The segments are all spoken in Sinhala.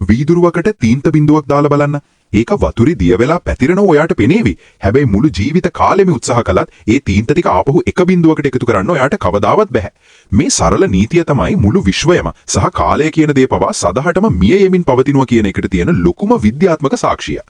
වීදුරුවකට තීන්ත බිඳුවක් දාලා බලන්න. ඒක වතුරේ දිය වෙලා පැතිරෙන ඔයාට පෙනේවි. හැබැයි මුළු ජීවිත කාලෙම උත්සාහ කළත් ඒ තීන්ත ටික ආපහු එක බිඳුවකට එකතු කරන්න ඔයාට කවදාවත් බැහැ. මේ සරල නීතිය තමයි මුළු විශ්වයම සහ කාලය කියන දේ පවා සදහටම මිය යමින් පවතිනවා කියන එකට තියෙන ලොකුම විද්‍යාත්මක සාක්ෂිය.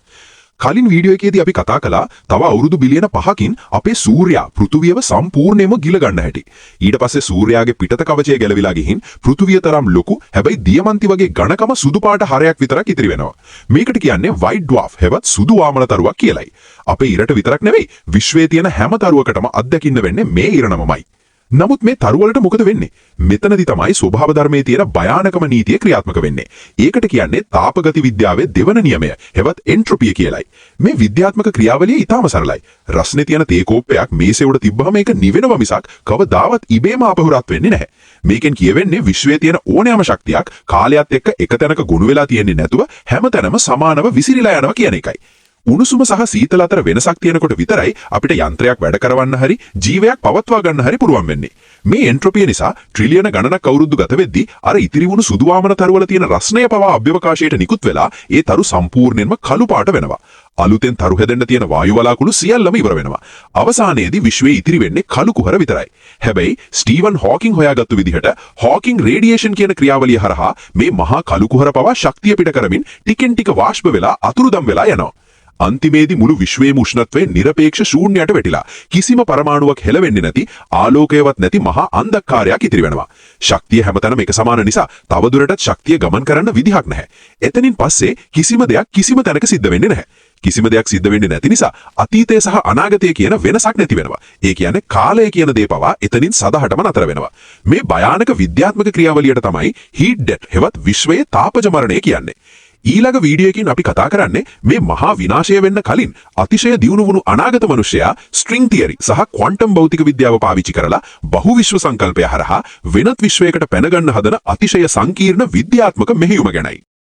කලින් වීඩියෝ එකේදී අපි කතා කළා තව අවුරුදු බිලියන 5කින් අපේ සූර්යයා පෘථුවියව සම්පූර්ණයෙන්ම ගිල ගන්න හැටි. ඊට පස්සේ සූර්යාගේ පිටත කවචය ගැලවිලා ගිහින් පෘථුවිය තරම් ලොකු හැබැයි දියමන්ති වගේ ඝනකම සුදු පාට හරයක් විතරක් ඉතිරි වෙනවා. මේකට කියන්නේ white dwarf හෙවත් සුදු වාමන තරුවක් කියලයි. අපේ ඉරට විතරක් නෙවෙයි විශ්වයේ තියෙන හැම තරුවකටම අත්දකින්න වෙන්නේ මේ ඉරණමමයි. නමුත් මේ තරුවලට මොකද වෙන්නේ? මෙතනදි තමයි ස්වභාව ධර්මයේ තියෙන භයානකම නීතිය ක්‍රියාත්මක වෙන්නේ. ඒකට කියන්නේ තාපගති විද්‍යාවේ දෙවන නියමය, හෙවත් එන්ට්‍රොපිය කියලයි. මේ විද්‍යාත්මක ක්‍රියාවලිය ඊටාම සරලයි. රස්නේ තියෙන තේ කෝප්පයක් මේසේ උඩ තිබ්බහම ඒක නිවෙනව මිසක් කවදාවත් ඉබේම ආපහු රත් වෙන්නේ නැහැ. මේකෙන් කියවෙන්නේ විශ්වයේ තියෙන ඕනෑම ශක්තියක් කාලයත් එක්ක එක තැනක ගොනු වෙලා තියෙන්නේ නැතුව හැමතැනම සමානව විසිරීලා යනවා කියන එකයි. උණුසුම සහ සීතල අතර වෙනසක් තියෙනකොට විතරයි අපිට යන්ත්‍රයක් වැඩ කරවන්න හරි ජීවයක් පවත්වා ගන්න හරි පුළුවන් වෙන්නේ. මේ එන්ට්‍රොපිය නිසා ට්‍රිලියන ගණනක් අවුරුදු ගත වෙද්දී අර ඉතිරි වුණු සුදු වාමන තරුවල තියෙන රස්නය පවා අභ්‍යවකාශයට නිකුත් වෙලා ඒ තරු සම්පූර්ණයෙන්ම කළු පාට වෙනවා. අලුතෙන් තරු හැදෙන්න තියෙන වායු වලාකුළු සියල්ලම ඉවර වෙනවා. අවසානයේදී විශ්වයේ ඉතිරි වෙන්නේ කළු කුහර විතරයි. හැබැයි ස්ටීවන් හොකින් හොයාගත්තු විදිහට හොකින් රේඩියේෂන් කියන ක්‍රියාවලිය හරහා මේ මහා කළු කුහර පවා ශක්තිය පිට කරමින් ටිකෙන් ටික වාෂ්ප වෙලා අතුරුදම් වෙලා යනවා. අන්තිමේදී මුළු විශ්වයේ උෂ්ණත්වය නිරපේක්ෂ ශූන්‍යයට වැටිලා කිසිම පරමාණුවක් හෙලවෙන්නේ නැති ආලෝකයවත් නැති මහා අන්ධකාරයක් ඉතිරි වෙනවා. ශක්තිය හැමතැනම එක සමාන නිසා තවදුරටත් ශක්තිය ගමන් කරන්න විදිහක් නැහැ. එතනින් පස්සේ කිසිම දෙයක් කිසිම තැනක සිද්ධ වෙන්නේ නැහැ. කිසිම දෙයක් සිද්ධ වෙන්නේ නැති නිසා අතීතය සහ අනාගතය කියන වෙනසක් නැති වෙනවා. ඒ කියන්නේ කාලය කියන දේ පවා එතනින් සදහටම නතර වෙනවා. මේ භයානක විද්‍යාත්මක ක්‍රියාවලියට තමයි හීට් ඩෙත් හෙවත් විශ්වයේ තාපජ මරණය කියන්නේ. ඊළඟ වීඩියෝ එකකින් අපි කතා කරන්නේ මේ මහා විනාශය වෙන්න කලින් අතිශය දියුණු වුණු අනාගත මිනිසයා ස්ට්‍රිං තියරි සහ ක්වොන්ටම් භෞතික විද්‍යාව පාවිච්චි කරලා බහු විශ්ව සංකල්පය හරහා වෙනත් විශ්වයකට පැන ගන්න හදන අතිශය සංකීර්ණ විද්‍යාත්මක මෙහෙයුම ගැනයි.